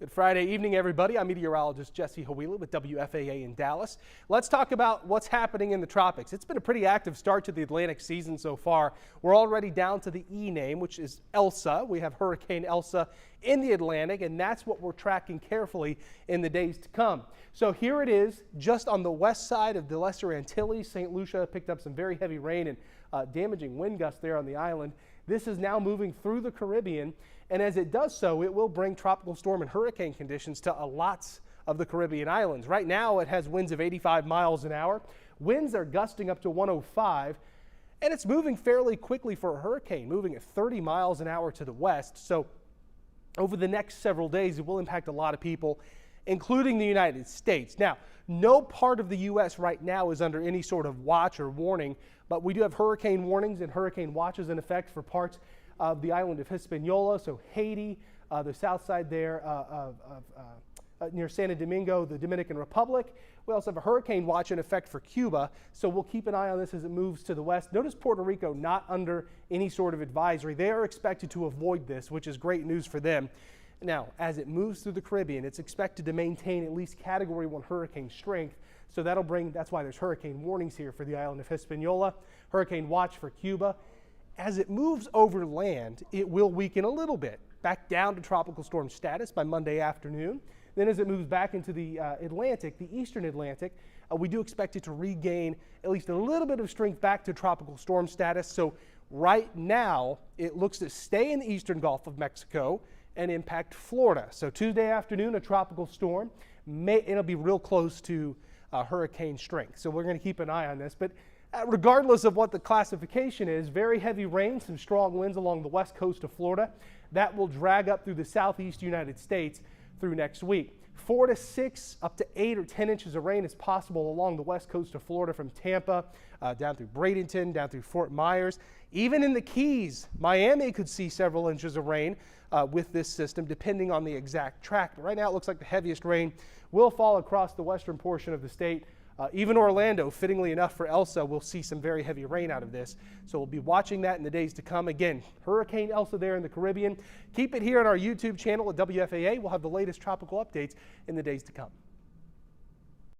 Good Friday evening, everybody. I'm meteorologist Jesse Hawila with WFAA in Dallas. Let's talk about what's happening in the tropics. It's been a pretty active start to the Atlantic season so far. We're already down to the E name, which is Elsa. We have Hurricane Elsa in the Atlantic, and that's what we're tracking carefully in the days to come. So here it is, just on the west side of the Lesser Antilles. St. Lucia picked up some very heavy rain and damaging wind gusts there on the island. This is now moving through the Caribbean, and as it does so, it will bring tropical storm and hurricane conditions to lots of the Caribbean islands. Right now, it has winds of 85 miles an hour. Winds are gusting up to 105, and it's moving fairly quickly for a hurricane, moving at 30 miles an hour to the west. So over the next several days, it will impact a lot of people, including the United States. Now, no part of the U.S. right now is under any sort of watch or warning, but we do have hurricane warnings and hurricane watches in effect for parts of the island of Hispaniola, so Haiti, the south side there near Santo Domingo, the Dominican Republic. We also have a hurricane watch in effect for Cuba, so we'll keep an eye on this as it moves to the west. Notice Puerto Rico not under any sort of advisory. They are expected to avoid this, which is great news for them. Now, as it moves through the Caribbean, it's expected to maintain at least Category 1 hurricane strength. So that's why there's hurricane warnings here for the island of Hispaniola, hurricane watch for Cuba. As it moves over land, it will weaken a little bit, back down to tropical storm status by Monday afternoon. Then as it moves back into the Atlantic, the eastern Atlantic, we do expect it to regain at least a little bit of strength back to tropical storm status. So right now, it looks to stay in the eastern Gulf of Mexico and impact Florida. So Tuesday afternoon, a tropical storm. It'll be real close to hurricane strength. So we're going to keep an eye on this. But regardless of what the classification is, very heavy rain, some strong winds along the west coast of Florida. That will drag up through the southeast United States through next week. 4 to 6, up to 8 or 10 inches of rain is possible along the west coast of Florida from Tampa down through Bradenton, down through Fort Myers. Even in the Keys, Miami could see several inches of rain with this system, depending on the exact track. But right now, it looks like the heaviest rain will fall across the western portion of the state. Even Orlando, fittingly enough for Elsa, will see some very heavy rain out of this. So we'll be watching that in the days to come. Again, Hurricane Elsa there in the Caribbean. Keep it here on our YouTube channel at WFAA. We'll have the latest tropical updates in the days to come.